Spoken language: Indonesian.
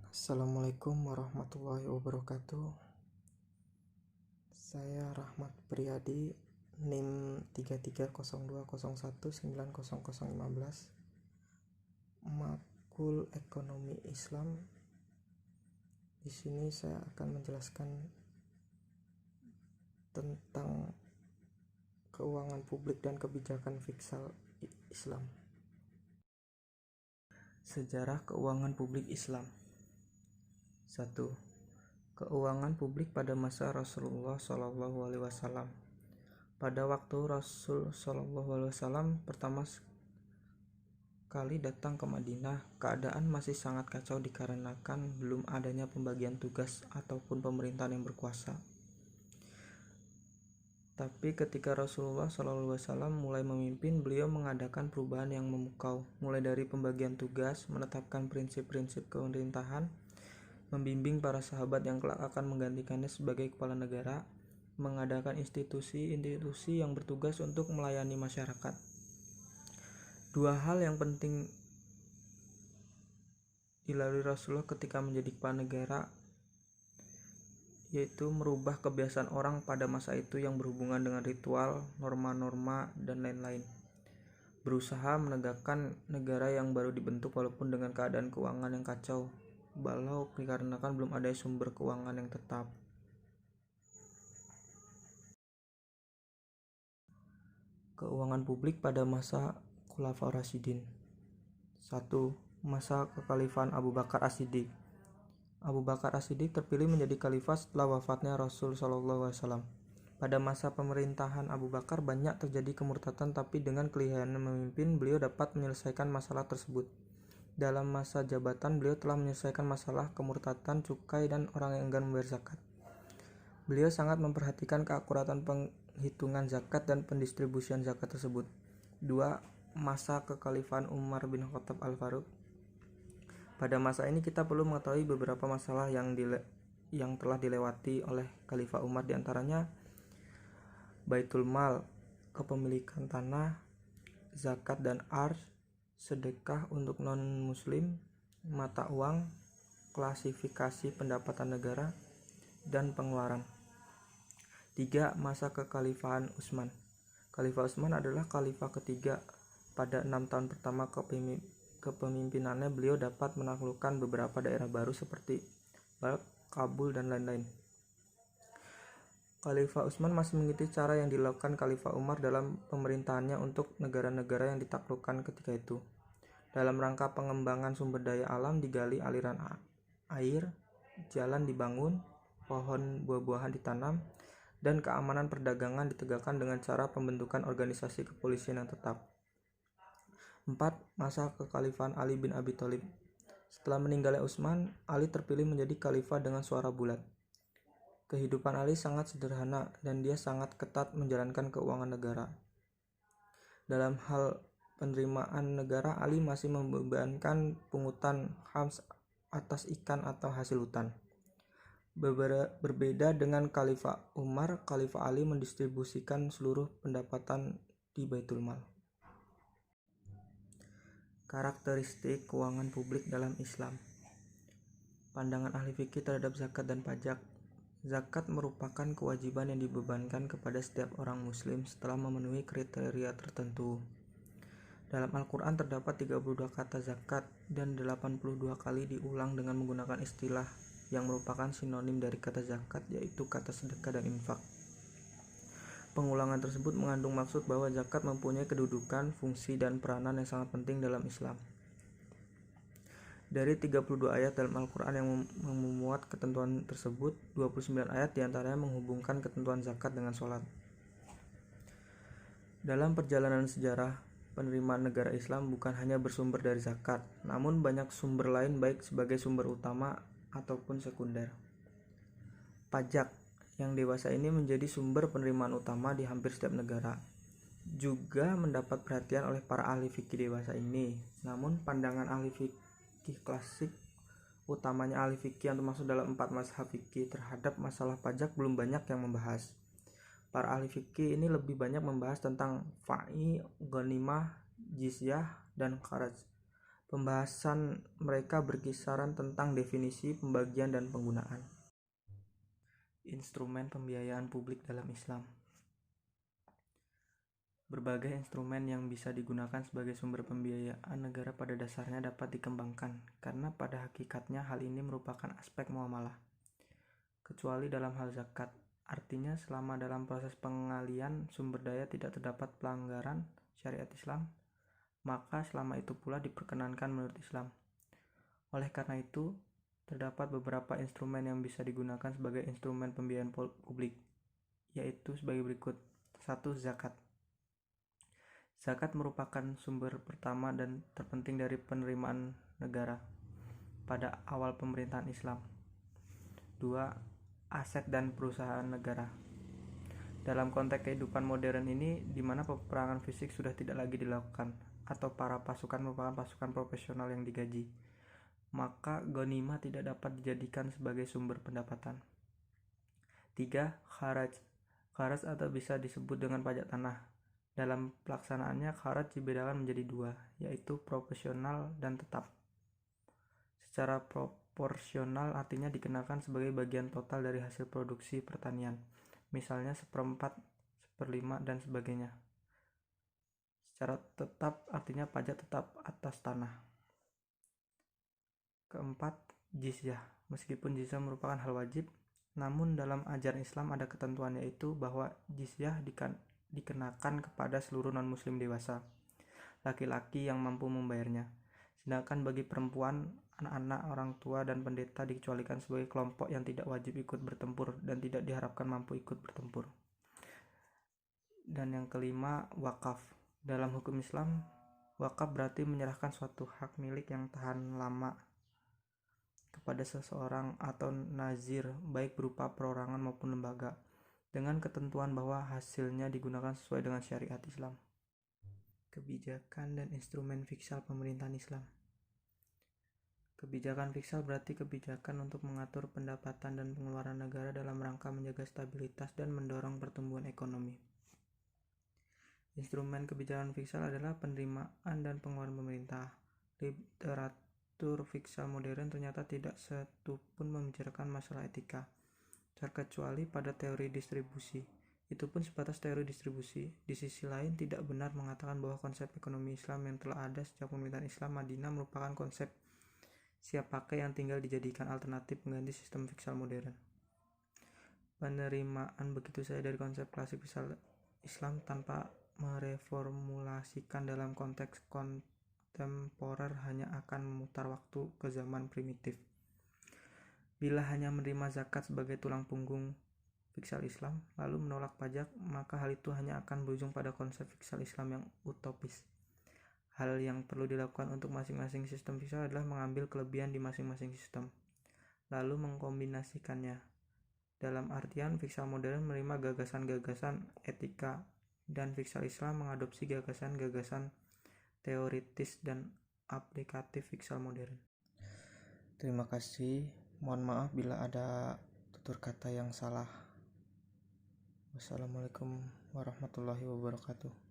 Assalamualaikum warahmatullahi wabarakatuh. Saya Rahmat Priyadi, NIM 330201900015, Makul Ekonomi Islam. Di sini saya akan menjelaskan tentang keuangan publik dan kebijakan fiskal Islam. Sejarah keuangan publik Islam. 1. Keuangan publik pada masa Rasulullah SAW. Pada waktu Rasul SAW pertama kali datang ke Madinah, keadaan masih sangat kacau dikarenakan belum adanya pembagian tugas ataupun pemerintahan yang berkuasa. Tapi ketika Rasulullah SAW mulai memimpin, beliau mengadakan perubahan yang memukau, mulai dari pembagian tugas, menetapkan prinsip-prinsip pemerintahan, membimbing para sahabat yang kelak akan menggantikannya sebagai kepala negara, mengadakan institusi-institusi yang bertugas untuk melayani masyarakat. Dua hal yang penting dilalui Rasulullah ketika menjadi kepala negara, yaitu merubah kebiasaan orang pada masa itu yang berhubungan dengan ritual, norma-norma, dan lain-lain. Berusaha menegakkan negara yang baru dibentuk walaupun dengan keadaan keuangan yang kacau balau dikarenakan belum ada sumber keuangan yang tetap. Keuangan publik pada masa Khulafaur Rasyidin. 1. Masa kekhalifahan Abu Bakar As-Siddiq. Abu Bakar As-Siddiq terpilih menjadi khalifah setelah wafatnya Rasul SAW. Pada masa pemerintahan Abu Bakar banyak terjadi kemurtadan, tapi dengan kelihayan memimpin beliau dapat menyelesaikan masalah tersebut. Dalam masa jabatan beliau telah menyelesaikan masalah kemurtadan, cukai, dan orang yang enggan membayar zakat. Beliau sangat memperhatikan keakuratan penghitungan zakat dan pendistribusian zakat tersebut. 2. Masa kekhalifahan Umar bin Khattab Al-Faruq. Pada masa ini kita perlu mengetahui beberapa masalah yang telah dilewati oleh Khalifah Umar, diantaranya Baitul Mal, kepemilikan tanah, zakat dan ars, sedekah untuk non-muslim, mata uang, klasifikasi pendapatan negara, dan pengeluaran. 3. Masa kekhalifahan Utsman. Khalifah Utsman adalah khalifah ketiga. Pada 6 tahun pertama kepemimpinannya beliau dapat menaklukkan beberapa daerah baru seperti Balkh, Kabul, dan lain-lain. Khalifah Utsman masih mengikuti cara yang dilakukan Khalifah Umar dalam pemerintahannya untuk negara-negara yang ditaklukkan ketika itu. Dalam rangka pengembangan sumber daya alam, digali aliran air, jalan dibangun, pohon buah-buahan ditanam, dan keamanan perdagangan ditegakkan dengan cara pembentukan organisasi kepolisian yang tetap. 4. Masa kekhalifahan Ali bin Abi Thalib. Setelah meninggalnya Utsman, Ali terpilih menjadi khalifah dengan suara bulat. Kehidupan Ali sangat sederhana dan dia sangat ketat menjalankan keuangan negara. Dalam hal penerimaan negara, Ali masih membebankan pungutan khams atas ikan atau hasil hutan. Berbeda dengan Khalifah Umar, Khalifah Ali mendistribusikan seluruh pendapatan di Baitul Mal. Karakteristik keuangan publik dalam Islam. Pandangan ahli fikih terhadap zakat dan pajak. Zakat merupakan kewajiban yang dibebankan kepada setiap orang muslim setelah memenuhi kriteria tertentu. Dalam Al-Quran terdapat 32 kata zakat dan 82 kali diulang dengan menggunakan istilah yang merupakan sinonim dari kata zakat, yaitu kata sedekah dan infak. Pengulangan tersebut mengandung maksud bahwa zakat mempunyai kedudukan, fungsi, dan peranan yang sangat penting dalam Islam. Dari 32 ayat dalam Al-Quran yang memuat ketentuan tersebut, 29 ayat diantaranya menghubungkan ketentuan zakat dengan sholat. Dalam perjalanan sejarah, penerimaan negara Islam bukan hanya bersumber dari zakat, namun banyak sumber lain baik sebagai sumber utama ataupun sekunder. Pajak yang dewasa ini menjadi sumber penerimaan utama di hampir setiap negara. Juga mendapat perhatian oleh para ahli fikih dewasa ini. Namun pandangan ahli fikih klasik, utamanya ahli fikih yang termasuk dalam 4 mazhab fikih terhadap masalah pajak belum banyak yang membahas. Para ahli fikih ini lebih banyak membahas tentang fa'i, ghanimah, jizyah, dan kharaj. Pembahasan mereka berkisaran tentang definisi, pembagian, dan penggunaan. Instrumen pembiayaan publik dalam Islam. Berbagai instrumen yang bisa digunakan sebagai sumber pembiayaan negara pada dasarnya dapat dikembangkan, karena pada hakikatnya hal ini merupakan aspek muamalah. Kecuali dalam hal zakat, artinya selama dalam proses pengalian sumber daya tidak terdapat pelanggaran syariat Islam, maka selama itu pula diperkenankan menurut Islam. Oleh karena itu, terdapat beberapa instrumen yang bisa digunakan sebagai instrumen pembiayaan publik, yaitu sebagai berikut. 1. Zakat. Zakat merupakan sumber pertama dan terpenting dari penerimaan negara pada awal pemerintahan Islam. 2. Aset dan perusahaan negara. Dalam konteks kehidupan modern ini, di mana peperangan fisik sudah tidak lagi dilakukan, atau para pasukan merupakan pasukan profesional yang digaji, maka ghanimah tidak dapat dijadikan sebagai sumber pendapatan. 3. Kharaj. Kharaj atau bisa disebut dengan pajak tanah. Dalam pelaksanaannya, kharaj dibedakan menjadi dua, yaitu proporsional dan tetap. Secara proporsional artinya dikenakan sebagai bagian total dari hasil produksi pertanian, misalnya 1/4, 1/5, dan sebagainya. Secara tetap artinya pajak tetap atas tanah. Keempat, jizyah. Meskipun jizyah merupakan hal wajib, namun dalam ajaran Islam ada ketentuan, yaitu bahwa jizyah dikenakan kepada seluruh non-muslim dewasa, laki-laki yang mampu membayarnya. Sedangkan bagi perempuan, anak-anak, orang tua, dan pendeta dikecualikan sebagai kelompok yang tidak wajib ikut bertempur dan tidak diharapkan mampu ikut bertempur. Dan yang kelima, wakaf. Dalam hukum Islam, wakaf berarti menyerahkan suatu hak milik yang tahan lama kepada seseorang atau nazir, baik berupa perorangan maupun lembaga, dengan ketentuan bahwa hasilnya digunakan sesuai dengan syariat Islam. Kebijakan dan instrumen fiskal pemerintahan Islam. Kebijakan fiskal berarti kebijakan untuk mengatur pendapatan dan pengeluaran negara dalam rangka menjaga stabilitas dan mendorong pertumbuhan ekonomi. Instrumen kebijakan fiskal adalah penerimaan dan pengeluaran pemerintah. Literatur fiskal modern ternyata tidak satu pun membicarakan masalah etika, terkecuali pada teori distribusi. Itu pun sebatas teori distribusi. Di sisi lain, tidak benar mengatakan bahwa konsep ekonomi Islam yang telah ada sejak pemerintahan Islam Madinah merupakan konsep siap pakai yang tinggal dijadikan alternatif pengganti sistem fiskal modern. Penerimaan begitu saja dari konsep klasik fiskal Islam tanpa mereformulasikan dalam konteks kontemporer hanya akan memutar waktu ke zaman primitif. Bila hanya menerima zakat sebagai tulang punggung fiskal Islam, lalu menolak pajak, maka hal itu hanya akan berujung pada konsep fiskal Islam yang utopis. Hal yang perlu dilakukan untuk masing-masing sistem fiskal adalah mengambil kelebihan di masing-masing sistem, lalu mengkombinasikannya. Dalam artian, fiskal modern menerima gagasan-gagasan etika, dan fiskal Islam mengadopsi gagasan-gagasan teoritis dan aplikatif fiskal modern. Terima kasih. Mohon maaf bila ada tutur kata yang salah. Wassalamualaikum warahmatullahi wabarakatuh.